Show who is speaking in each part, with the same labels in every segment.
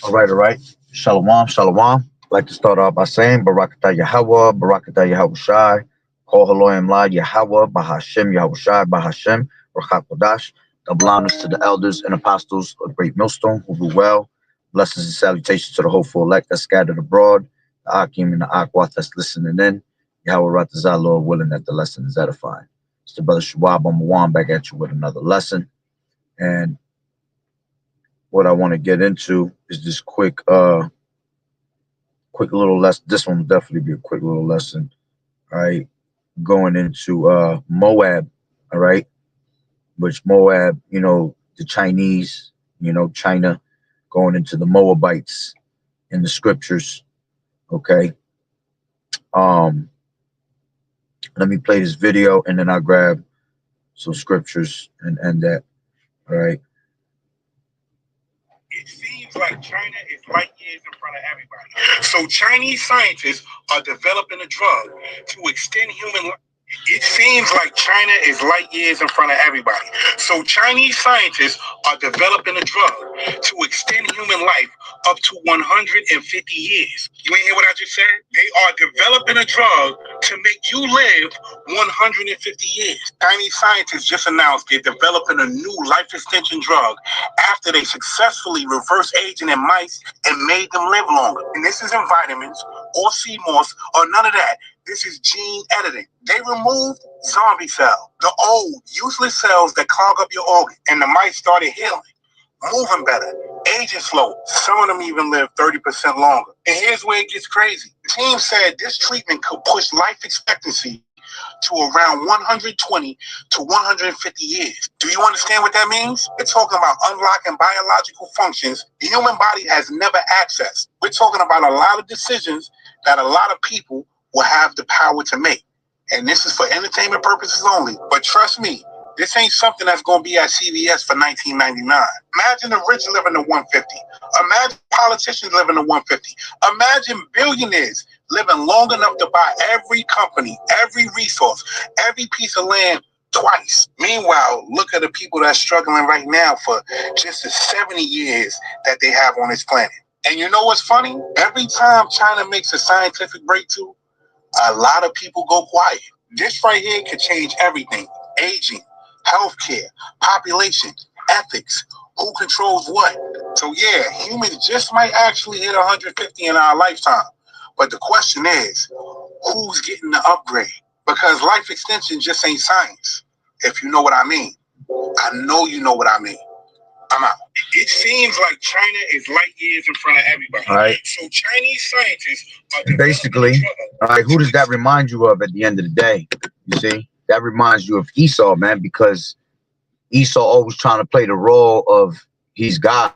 Speaker 1: All right. Shalom, shalom. I'd like to start off by saying Barakatah Yahweh, Barakatah Yahweh Shai, Kol Haloyim La Yahweh, Bahashem Yahweh Shai, Bahashem, Rachat Kodash. Double honors to the elders and apostles of Great Millstone who do well. Blessings and salutations to the hopeful elect that's scattered abroad, the Akim and the Akwath that's listening in. Yahweh Ratazah, Lord willing that the lesson is edifying. It's the brother Shuab Amawan back at you with another lesson. And what I want to get into is this quick little lesson. This one will definitely be a quick little lesson. All right. Going into Moab, all right, which Moab, the Chinese, China going into the Moabites in the scriptures. Okay. Um, Let me play this video and then I'll grab some scriptures and that. All right.
Speaker 2: It seems like China is light years in front of everybody. So Chinese scientists are developing a drug to extend human life. It seems like China is light years in front of everybody. So Chinese scientists are developing a drug to extend human life up to 150 years. You ain't hear what I just said? They are developing a drug to make you live 150 years. Chinese scientists just announced they're developing a new life extension drug after they successfully reverse aging in mice and made them live longer. And this isn't vitamins or sea moss or none of that. This is gene editing. They removed zombie cells, the old, useless cells that clog up your organ, and the mice started healing, moving better, aging slow. Some of them even live 30% longer. And here's where it gets crazy. The team said this treatment could push life expectancy to around 120 to 150 years. Do you understand what that means? We're talking about unlocking biological functions the human body has never accessed. We're talking about a lot of decisions that a lot of people will have the power to make. And this is for entertainment purposes only. But trust me, this ain't something that's going to be at CVS for $19.99. Imagine the rich living to 150. Imagine politicians living to 150. Imagine billionaires living long enough to buy every company, every resource, every piece of land twice. Meanwhile, look at the people that's struggling right now for just the 70 years that they have on this planet. And you know what's funny? Every time China makes a scientific breakthrough, a lot of people go quiet. This right here could change everything. Aging, healthcare, population, ethics, who controls what. So yeah, humans just might actually hit 150 in our lifetime. But the question is, who's getting the upgrade? Because life extension just ain't science, if you know what I mean. I know you know what I mean. I'm out. It seems like China is light years in front of everybody.
Speaker 1: All right.
Speaker 2: So Chinese scientists are
Speaker 1: basically, all right, who does that remind you of at the end of the day? You see, that reminds you of Esau, man, because Esau always trying to play the role of he's God.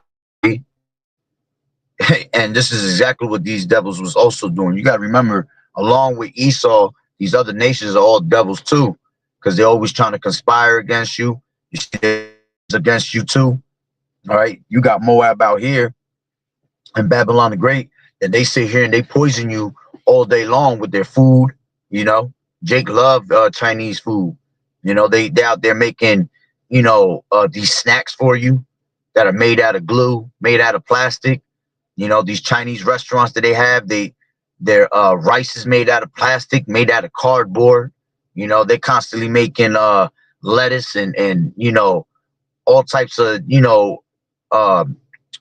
Speaker 1: And this is exactly what these devils was also doing. You got to remember, along with Esau, these other nations are all devils too, because they're always trying to conspire against you. You see, against you too. All right, you got Moab out here and Babylon the Great, and they sit here and they poison you all day long with their food. Jake loved Chinese food. They out there making, these snacks for you that are made out of glue, made out of plastic. These Chinese restaurants that they have, their rice is made out of plastic, made out of cardboard. They're constantly making lettuce and all types of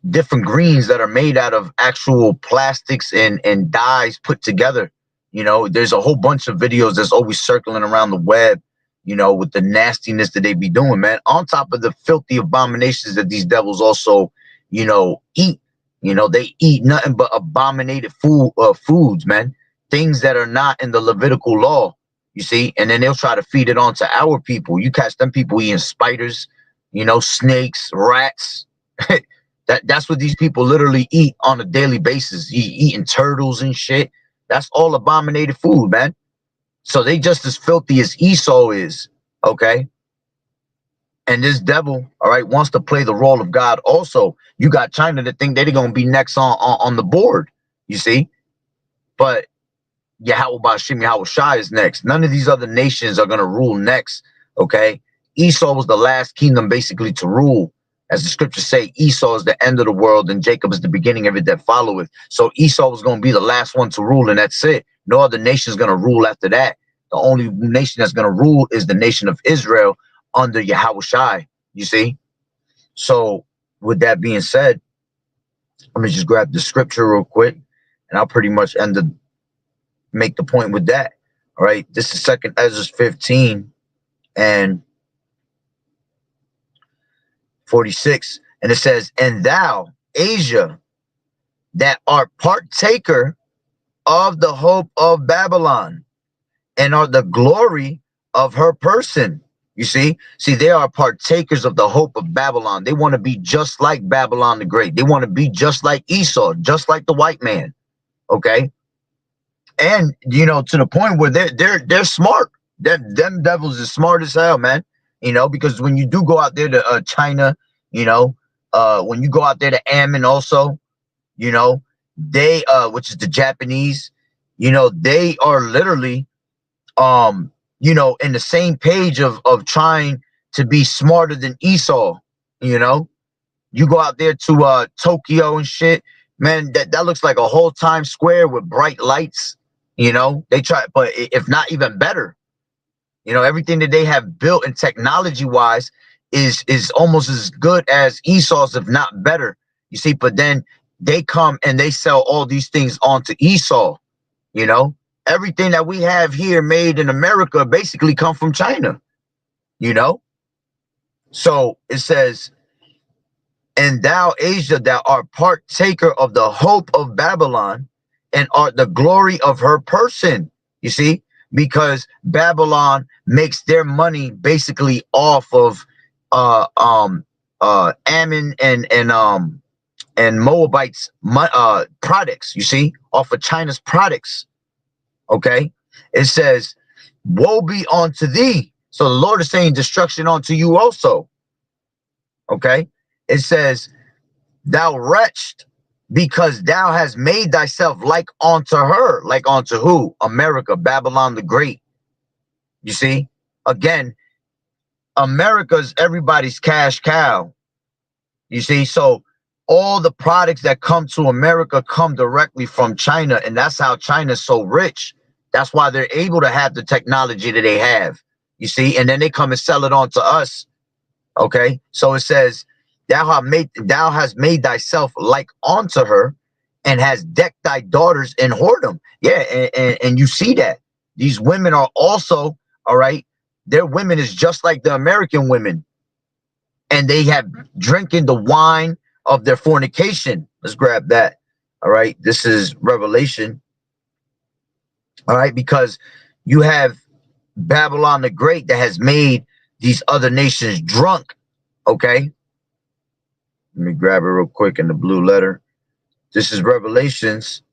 Speaker 1: different greens that are made out of actual plastics and dyes put together. There's a whole bunch of videos that's always circling around the web, with the nastiness that they be doing, man, on top of the filthy abominations that these devils also, eat. They eat nothing but abominated foods, man, things that are not in the Levitical law, you see, and then they'll try to feed it on to our people. You catch them people eating spiders, snakes, rats. That's what these people literally eat on a daily basis. Eating turtles and shit. That's all abominated food, man. So they just as filthy as Esau is, okay? And this devil, all right, wants to play the role of God also. You got China that think they're going to be next on the board, you see? But Yahweh Bashim, Yahweh Shai is next. None of these other nations are going to rule next, okay? Esau was the last kingdom basically to rule, As the scriptures say, Esau is the end of the world and Jacob is the beginning of it that followeth. So Esau was going to be the last one to rule, and that's it. No other nation is going to rule after that. The only nation that's going to rule is the nation of Israel under Yahushai, you see? So with that being said, let me just grab the scripture real quick, and I'll pretty much make the point with that. All right, this is 2nd Ezra 15 and 46, and it says, "And thou, Asia, that art partaker of the hope of Babylon, and are the glory of her person." You see, they are partakers of the hope of Babylon. They want to be just like Babylon the Great. They want to be just like Esau, just like the white man. Okay, and you know, to the point where they're smart. Them devils is smart as hell, man. You know, because when you do go out there to China, you know, when you go out there to Ammon also, you know, they which is the Japanese, you know, they are literally you know, in the same page of trying to be smarter than Esau. You know, you go out there to Tokyo and shit, man, that looks like a whole Times Square with bright lights. You know, they try, but if not even better. You know, everything that they have built and technology wise is almost as good as Esau's, if not better. You see, but then they come and they sell all these things onto Esau. You know, everything that we have here made in America basically come from China, you know? So it says, "And thou, Asia, thou art partaker of the hope of Babylon, and art the glory of her person." You see, because Babylon makes their money basically off of Ammon and Moabites products, you see, off of China's products. Okay, it says, "Woe be unto thee." So the Lord is saying destruction unto you also. Okay, it says, "Thou wretched, because thou hast made thyself like unto her." Like unto who? America, Babylon the Great. You see, again, America's everybody's cash cow. You see, so all the products that come to America come directly from China, and that's how China's so rich. That's why they're able to have the technology that they have, you see, and then they come and sell it on to us. Okay, so it says, thou hast made thyself like unto her, and has decked thy daughters in whoredom. Yeah, and you see that these women are also, all right, their women is just like the American women, and they have drinking the wine of their fornication. Let's grab that. All right, this is Revelation. All right, because you have Babylon the Great that has made these other nations drunk. Okay, let me grab it real quick in the blue letter. This is Revelations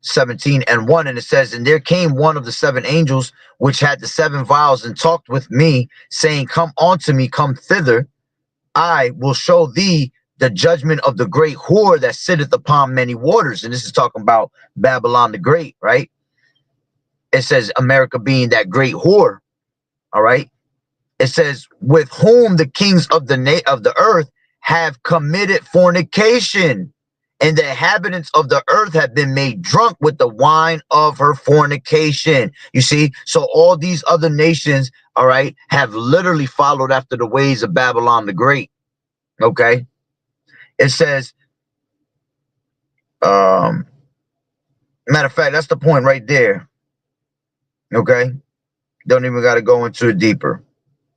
Speaker 1: 17:1, and it says, "And there came one of the 7 angels which had the 7 vials, and talked with me, saying, Come unto me, come thither. I will show thee the judgment of the great whore that sitteth upon many waters." And this is talking about Babylon the Great, right? It says America being that great whore. All right. It says, "With whom the kings of the earth have committed fornication, and the inhabitants of the earth have been made drunk with the wine of her fornication." You see, so all these other nations, all right, have literally followed after the ways of Babylon the Great. Okay, it says, matter of fact, that's the point right there. Okay, don't even got to go into it deeper.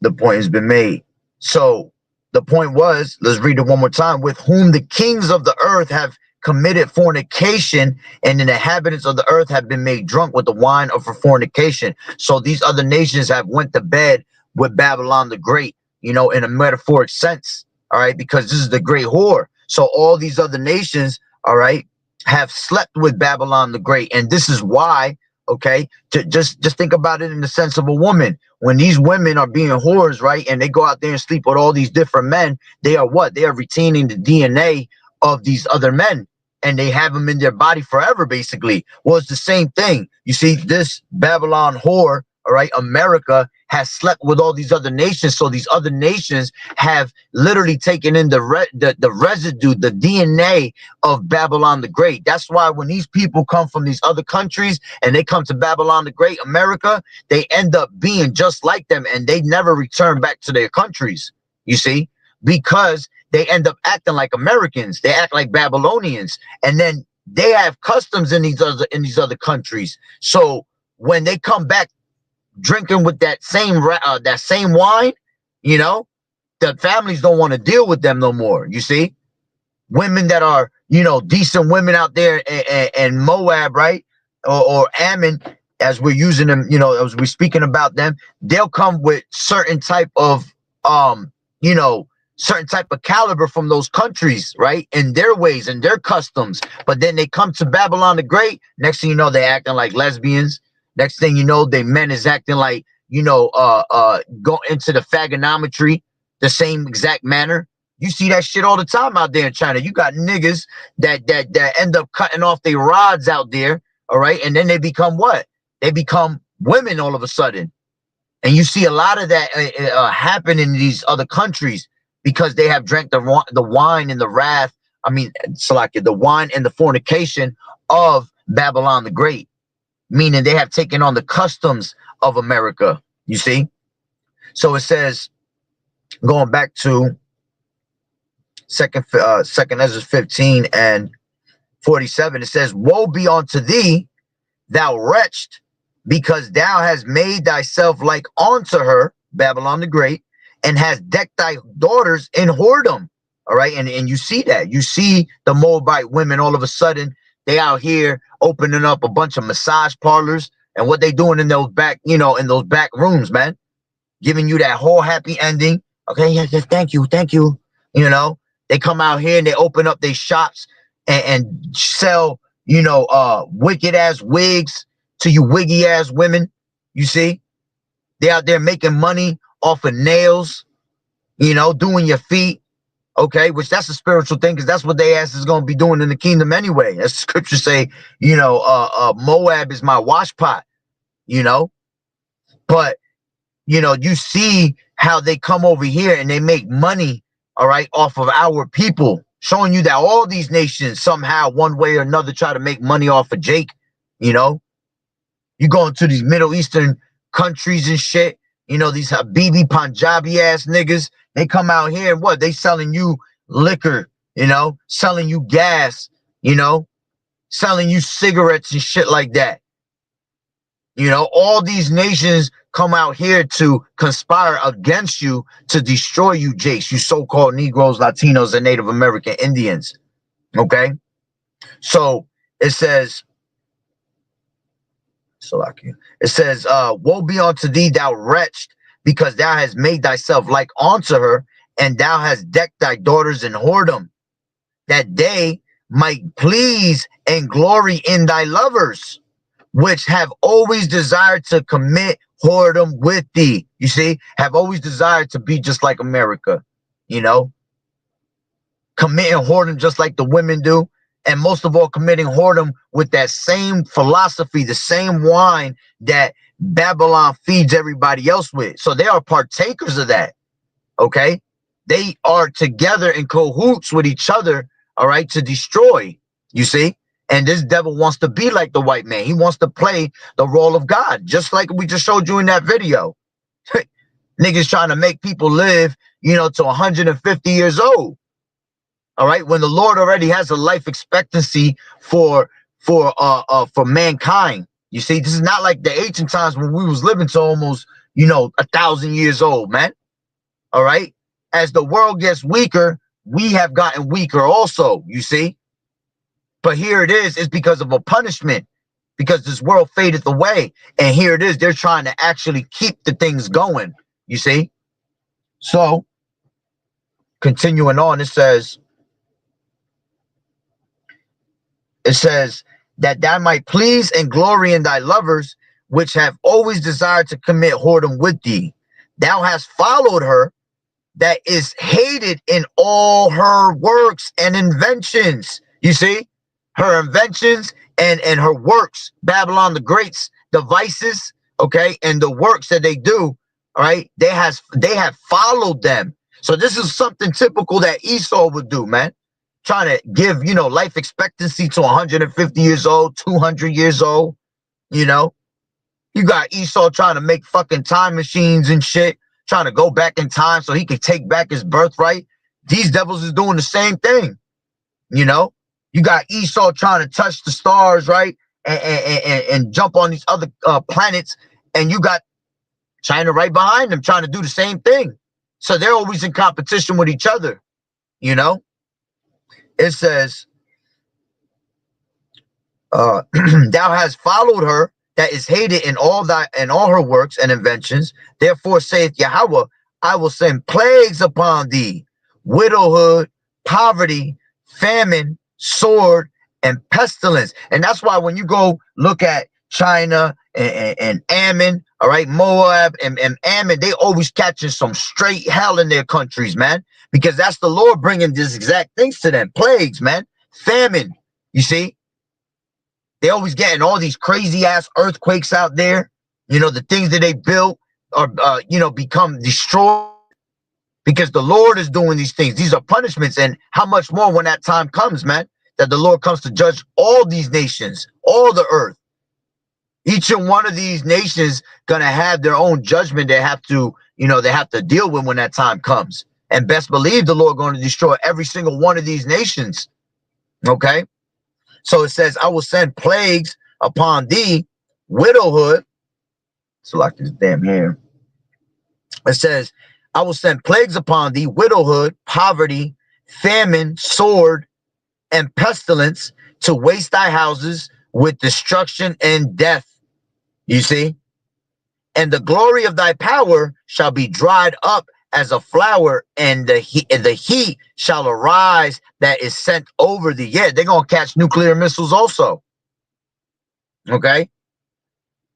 Speaker 1: The point has been made. So the point was, let's read it one more time. "With whom the kings of the earth have committed fornication, and the inhabitants of the earth have been made drunk with the wine of her fornication." So these other nations have went to bed with Babylon the Great, you know, in a metaphoric sense. All right, because this is the great whore. So all these other nations, all right, have slept with Babylon the Great, and this is why. Okay, just think about it in the sense of a woman. When these women are being whores, right, and they go out there and sleep with all these different men, they are what? They are retaining the DNA of these other men, and they have them in their body forever, basically. Well, it's the same thing. You see, this Babylon whore, all all right, America has slept with all these other nations. So these other nations have literally taken in the residue, the DNA of Babylon the Great. That's why when these people come from these other countries and they come to Babylon the Great, America, they end up being just like them, and they never return back to their countries, you see, because they end up acting like Americans. They act like Babylonians, and then they have customs in these other countries. So when they come back drinking with that same wine, you know, the families don't want to deal with them no more. You see, women that are, you know, decent women out there in Moab, right, or Ammon, as we're using them, you know, as we're speaking about them, they'll come with certain type of you know, certain type of caliber from those countries, right, in their ways and their customs. But then they come to Babylon the Great, next thing you know, they're acting like lesbians. Next thing you know, they men is acting like, you know, go into the fagonometry the same exact manner. You see that shit all the time out there in China. You got niggas that end up cutting off their rods out there, all right, and then they become what? They become women all of a sudden. And you see a lot of that happen in these other countries because they have drank the wine and the wrath. I mean, Salakia, the wine and the fornication of Babylon the Great, meaning they have taken on the customs of America. You see? So it says, going back to second Ezra 15 and 47, it says, "Woe be unto thee, thou wretched, because thou hast made thyself like unto her," Babylon the Great, "and hast decked thy daughters in whoredom." All right, and you see that. You see the Moabite women all of a sudden, they out here opening up a bunch of massage parlors, and what they doing in those back, you know, in those back rooms, man, giving you that whole happy ending. Okay, yes, yes, thank you, thank you. You know, they come out here and they open up their shops and sell, you know, wicked ass wigs to you wiggy ass women. You see, they out there making money off of nails, you know, doing your feet. Okay, which that's a spiritual thing, because that's what they ass is going to be doing in the kingdom anyway. As the scriptures say, you know, Moab is my wash pot, you know. But, you know, you see how they come over here and they make money, all right, off of our people, showing you that all these nations somehow, one way or another, try to make money off of Jake. You know, you go into these Middle Eastern countries and shit, you know, these Habibi Punjabi ass niggas, they come out here and what? They selling you liquor, you know, selling you gas, you know, selling you cigarettes and shit like that. You know, all these nations come out here to conspire against you to destroy you, Jace, you so-called Negroes, Latinos, and Native American Indians. Okay? So it says, "Woe be unto thee, thou wretched, because thou hast made thyself like unto her, and thou hast decked thy daughters in whoredom, that they might please and glory in thy lovers, which have always desired to commit whoredom with thee." You see, have always desired to be just like America, you know, committing whoredom just like the women do. And most of all, committing whoredom with that same philosophy, the same wine that Babylon feeds everybody else with. So they are partakers of that. Okay, they are together in cahoots with each other, all right, to destroy, you see. And this devil wants to be like the white man. He wants to play the role of God, just like we just showed you in that video. Niggas trying to make people live, you know, to 150 years old. All right, when the Lord already has a life expectancy for mankind. You see, this is not like the ancient times when we was living to almost, you know, 1,000 years old, man. All right, as the world gets weaker, we have gotten weaker also, you see. But here it is, it's because of a punishment, because this world fadeth away. And here it is, they're trying to actually keep the things going, you see. So, continuing on, it says, "that thou might please and glory in thy lovers, which have always desired to commit whoredom with thee. Thou hast followed her, that is hated in all her works and inventions." You see, her inventions and her works, Babylon the Great's devices, okay, and the works that they do, all right, they have followed them. So this is something typical that Esau would do, man. Trying to give, life expectancy to 150 years old, 200 years old, you know. You got Esau trying to make fucking time machines and shit, trying to go back in time so he could take back his birthright. These devils is doing the same thing, you know. You got Esau trying to touch the stars, right, and jump on these other planets, and you got China right behind them trying to do the same thing. So they're always in competition with each other, you know. It says, thou hast followed her that is hated in all her works and inventions. Therefore saith Yahweh, I will send plagues upon thee, widowhood, poverty, famine, sword, and pestilence. And that's why when you go look at China and Ammon, all right, Moab and Ammon, they always catching some straight hell in their countries, man, because that's the Lord bringing these exact things to them. Plagues, man, famine, you see. They always getting all these crazy ass earthquakes out there. The things that they built are, become destroyed because the Lord is doing these things. These are punishments. And how much more when that time comes, man, that the Lord comes to judge all these nations, all the earth. Each and one of these nations going to have their own judgment they have to, they have to deal with when that time comes. And best believe the Lord going to destroy every single one of these nations. Okay? So it says, I will send plagues upon thee, widowhood. So like this damn hair. It says, I will send plagues upon thee, widowhood, poverty, famine, sword, and pestilence to waste thy houses with destruction and death. You see? And the glory of thy power shall be dried up as a flower, and the heat shall arise that is sent over thee. Yeah, they're going to catch nuclear missiles also. Okay?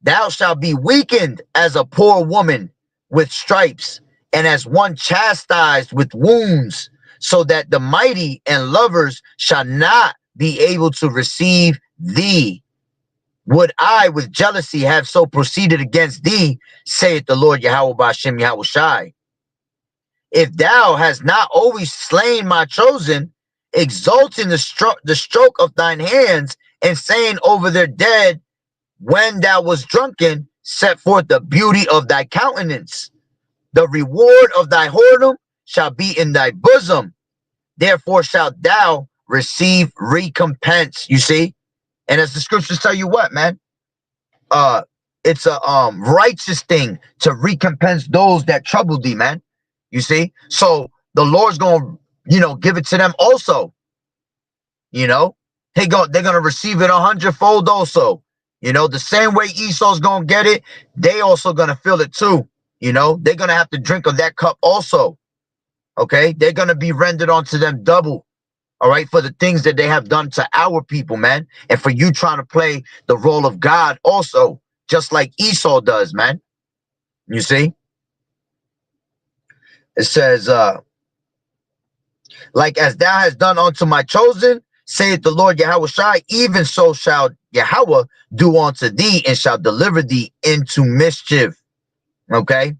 Speaker 1: Thou shalt be weakened as a poor woman with stripes, and as one chastised with wounds, so that the mighty and lovers shall not be able to receive thee. Would I with jealousy have so proceeded against thee, saith the Lord Yahweh Ba'ashem Yahweh Shai. If thou hast not always slain my chosen, exalting the stroke of thine hands, and saying over their dead, when thou was drunken, set forth the beauty of thy countenance. The reward of thy whoredom shall be in thy bosom. Therefore shalt thou receive recompense. You see? And as the scriptures tell you what, man? It's a righteous thing to recompense those that trouble thee, man. You see? So the Lord's going to, give it to them also. They're going to receive it 100-fold also. The same way Esau's going to get it, they also going to feel it too. They're going to have to drink of that cup also. Okay? They're going to be rendered onto them double. All right? For the things that they have done to our people, man. And for you trying to play the role of God also, just like Esau does, man. You see? It says, like as thou hast done unto my chosen, saith the Lord Yahweh Shai, even so shall Yahweh do unto thee, and shall deliver thee into mischief. Okay?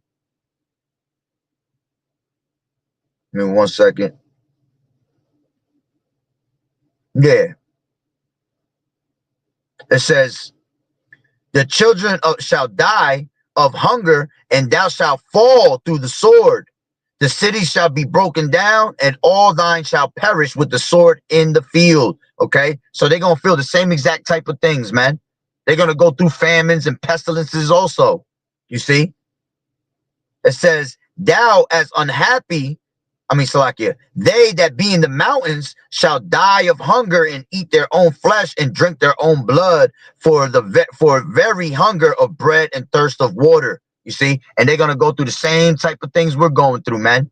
Speaker 1: Give me 1 second. Yeah. It says, the children shall die of hunger, and thou shalt fall through the sword. The city shall be broken down, and all thine shall perish with the sword in the field. Okay? So they're going to feel the same exact type of things, man. They're going to go through famines and pestilences also. You see? It says, thou as unhappy, Salakia, they that be in the mountains shall die of hunger and eat their own flesh and drink their own blood for very hunger of bread and thirst of water. You see, and they're going to go through the same type of things we're going through, man.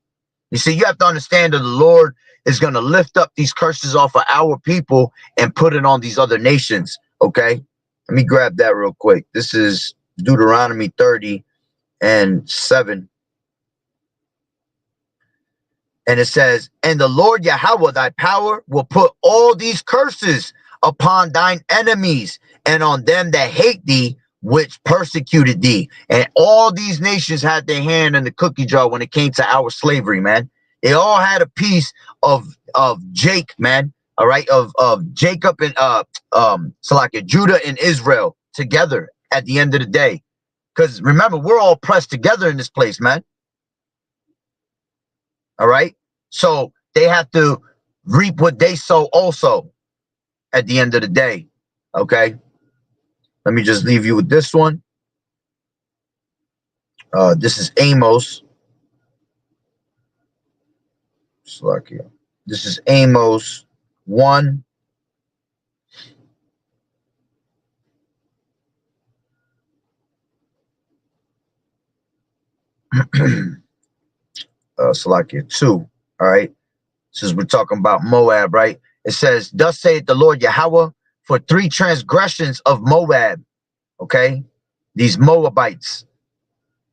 Speaker 1: You see, you have to understand that the Lord is going to lift up these curses off of our people and put it on these other nations. Okay, let me grab that real quick. This is Deuteronomy 30:7. And it says, and the Lord Yahweh, thy power, will put all these curses upon thine enemies and on them that hate thee which persecuted thee. And all these nations had their hand in the cookie jar when it came to our slavery, man. They all had a piece of Jake, man. All right, of Jacob and so like Judah and Israel together at the end of the day. Because remember, we're all pressed together in this place, man. All right. So they have to reap what they sow also at the end of the day. Okay. Let me just leave you with this one. This is Amos. Slakia. This is Amos 1. Salakia 2. All right. Since we're talking about Moab, right? It says, thus saith the Lord Yahweh, for 3 transgressions of Moab. Okay. These Moabites.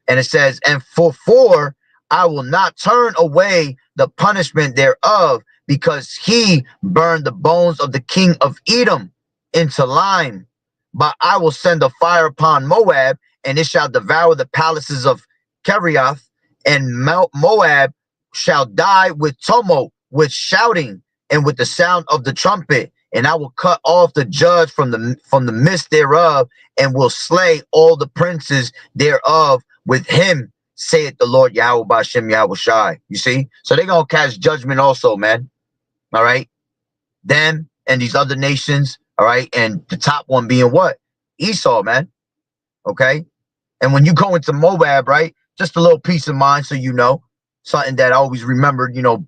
Speaker 1: And it says, and for 4, I will not turn away the punishment thereof, because he burned the bones of the king of Edom into lime. But I will send a fire upon Moab, and it shall devour the palaces of Kerioth, and Moab shall die with tumult, with shouting, and with the sound of the trumpet. And I will cut off the judge from the midst thereof, and will slay all the princes thereof with him, saith the Lord Yahweh B'Shem Yahweh Shai. You see? So they're going to cast judgment also, man. All right? Them and these other nations, all right? And the top one being what? Esau, man. Okay? And when you go into Moab, right? Just a little peace of mind, so you know. Something that I always remembered, you know,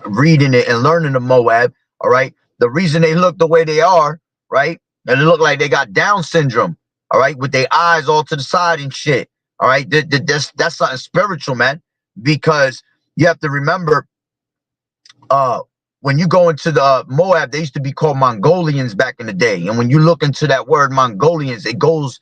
Speaker 1: reading it and learning of Moab, all right? The reason they look the way they are, right? And it look like they got Down syndrome, all right? With their eyes all to the side and shit, all right? That's something spiritual, man. Because you have to remember, when you go into the Moab, they used to be called Mongolians back in the day. And when you look into that word Mongolians, it goes,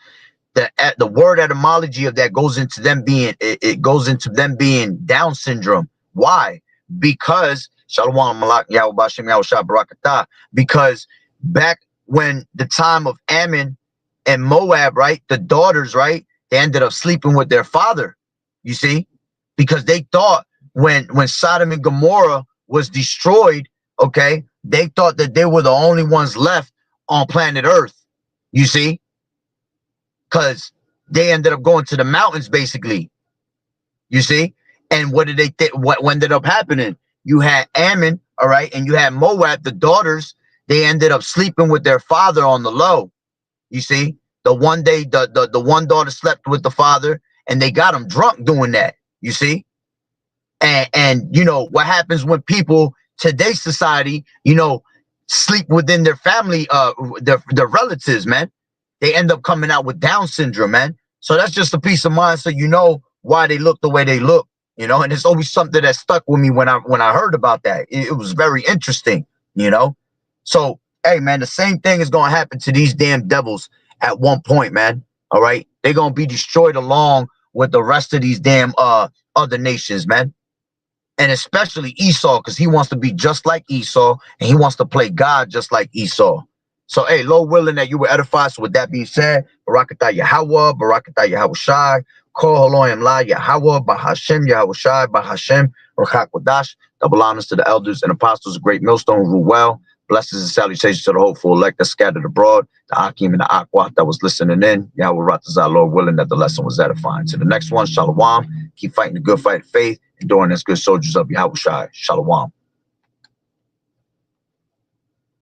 Speaker 1: the word etymology of that goes into them being, it goes into them being Down syndrome. Why? Because Shalom Malak Yahweh B'Shem Yahweh Shah Barakatah. Because back when the time of Ammon and Moab, right, the daughters, right, they ended up sleeping with their father. You see, because they thought when Sodom and Gomorrah was destroyed, okay, they thought that they were the only ones left on planet Earth. You see, because they ended up going to the mountains, basically. You see, and what did they think? What ended up happening? You had Ammon, all right, and you had Moab, the daughters. They ended up sleeping with their father on the low. You see, the one day, the one daughter slept with the father, and they got him drunk doing that. You see, and you know what happens when people today's society, you know, sleep within their family, their relatives, man. They end up coming out with Down syndrome, man. So that's just a peace of mind, so you know why they look the way they look. You know, and it's always something that stuck with me when I heard about that. It was very interesting, you know. So, hey, man, the same thing is going to happen to these damn devils at one point, man. All right. They're going to be destroyed along with the rest of these damn other nations, man. And especially Esau, because he wants to be just like Esau, and he wants to play God just like Esau. So, hey, Lord willing that you were edified. So with that being said, Barakatah Yahweh, Barakatah Yahweh Shai, Call Elohim La Yahweh, Bahashem Yahweh Shai, Bahashem, Ruach HaKodesh. Double honors to the elders and apostles of Great Millstone who rule well. Blessings and salutations to the hopeful elect that scattered abroad, the Akim and the Aqua that was listening in. Yahweh Ratazah, Lord willing that the lesson was edifying. To the next one, Shalom. Keep fighting the good fight of faith, enduring as good soldiers of Yahweh Shai. Shalom.